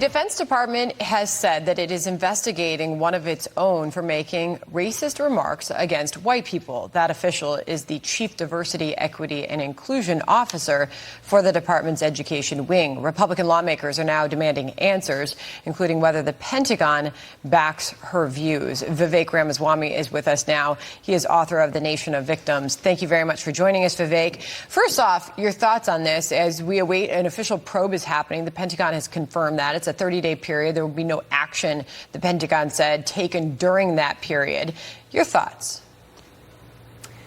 Defense Department has said that it is investigating one of its own for making racist remarks against white people. That official is the Chief Diversity, Equity, and Inclusion Officer for the department's education wing. Republican lawmakers are now demanding answers, including whether the Pentagon backs her views. Vivek Ramaswamy is with us now. He is author of The Nation of Victims. Thank you very much for joining us, Vivek. First off, your thoughts on this as we await an official probe is happening. The Pentagon has confirmed that. It's a 30-day period. There will be no action, the Pentagon said, taken during that period. Your thoughts?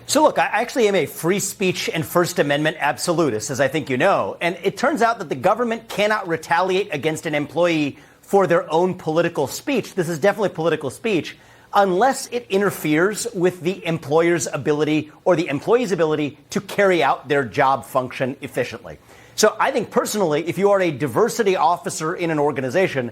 So, look, I actually am a free speech and First Amendment absolutist, as I think you know. And it turns out that the government cannot retaliate against an employee for their own political speech. This is definitely political speech, unless it interferes with the employer's ability or the employee's ability to carry out their job function efficiently. So I think personally, if you are a diversity officer in an organization,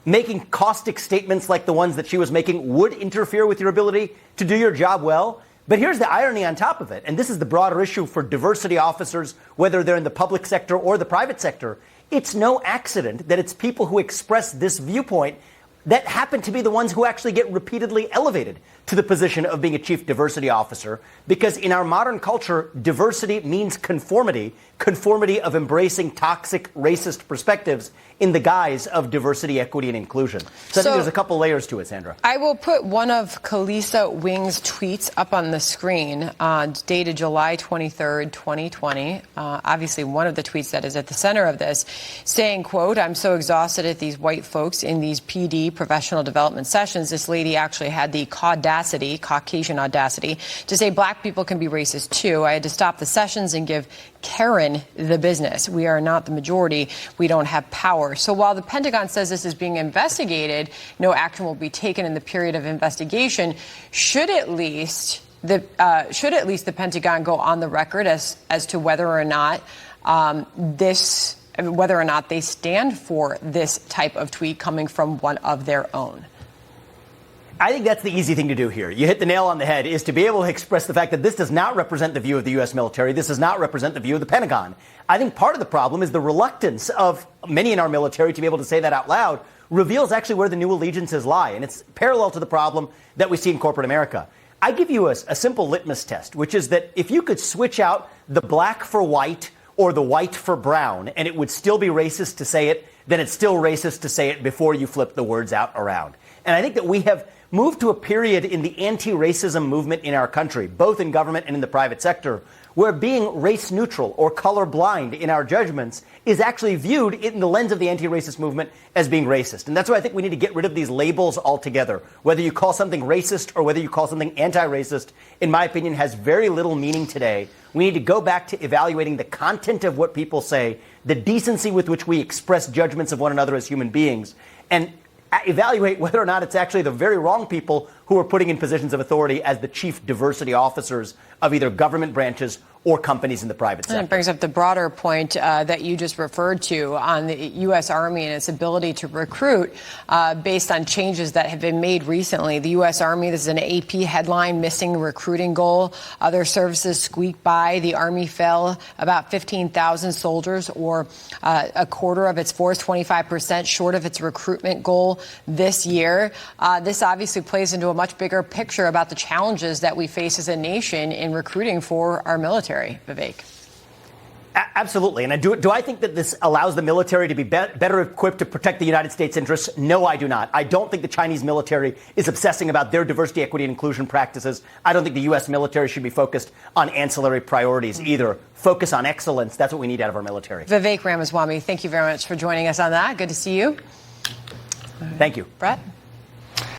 making caustic statements like the ones that she was making would interfere with your ability to do your job well. But here's the irony on top of it, and this is the broader issue for diversity officers, whether they're in the public sector or the private sector. It's no accident that it's people who express this viewpoint that happen to be the ones who actually get repeatedly elevated to the position of being a chief diversity officer, because in our modern culture, diversity means conformity of embracing toxic, racist perspectives in the guise of diversity, equity, and inclusion. So I think there's a couple layers to it, Sandra. I will put one of Kalisa Wing's tweets up on the screen, dated July 23rd, 2020. Obviously, one of the tweets that is at the center of this, saying, quote, "I'm so exhausted at these white folks in these PD professional development sessions." This lady actually had the Caucasian audacity, to say black people can be racist too. "I had to stop the sessions and give Karen the business. We are not the majority. We don't have power." So while the Pentagon says this is being investigated, no action will be taken in the period of investigation. Should at least the Pentagon go on the record as to whether or not whether or not they stand for this type of tweet coming from one of their own? I think that's the easy thing to do here. You hit the nail on the head, is to be able to express the fact that this does not represent the view of the U.S. military. This does not represent the view of the Pentagon. I think part of the problem is the reluctance of many in our military to be able to say that out loud reveals actually where the new allegiances lie. And it's parallel to the problem that we see in corporate America. I give you a simple litmus test, which is that if you could switch out the black for white or the white for brown, and it would still be racist to say it, then it's still racist to say it before you flip the words out around. And I think that we have moved to a period in the anti-racism movement in our country, both in government and in the private sector, where being race neutral or color blind in our judgments is actually viewed in the lens of the anti-racist movement as being racist. And that's why I think we need to get rid of these labels altogether. Whether you call something racist or whether you call something anti-racist, in my opinion, has very little meaning today. We need to go back to evaluating the content of what people say, the decency with which we express judgments of one another as human beings, and evaluate whether or not it's actually the very wrong people who are putting in positions of authority as the chief diversity officers of either government branches or companies in the private sector. And it brings up the broader point that you just referred to on the U.S. Army and its ability to recruit based on changes that have been made recently. The U.S. Army, this is an AP headline, missing recruiting goal. Other services squeak by. The Army fell about 15,000 soldiers, or a quarter of its force, 25% short of its recruitment goal this year. This obviously plays into a much bigger picture about the challenges that we face as a nation in recruiting for our military, Vivek. Absolutely. And do I think that this allows the military to be better equipped to protect the United States interests? No, I do not. I don't think the Chinese military is obsessing about their diversity, equity, and inclusion practices. I don't think the U.S. military should be focused on ancillary priorities either. Focus on excellence. That's what we need out of our military. Vivek Ramaswamy, thank you very much for joining us on that. Good to see you. Thank you. Brett?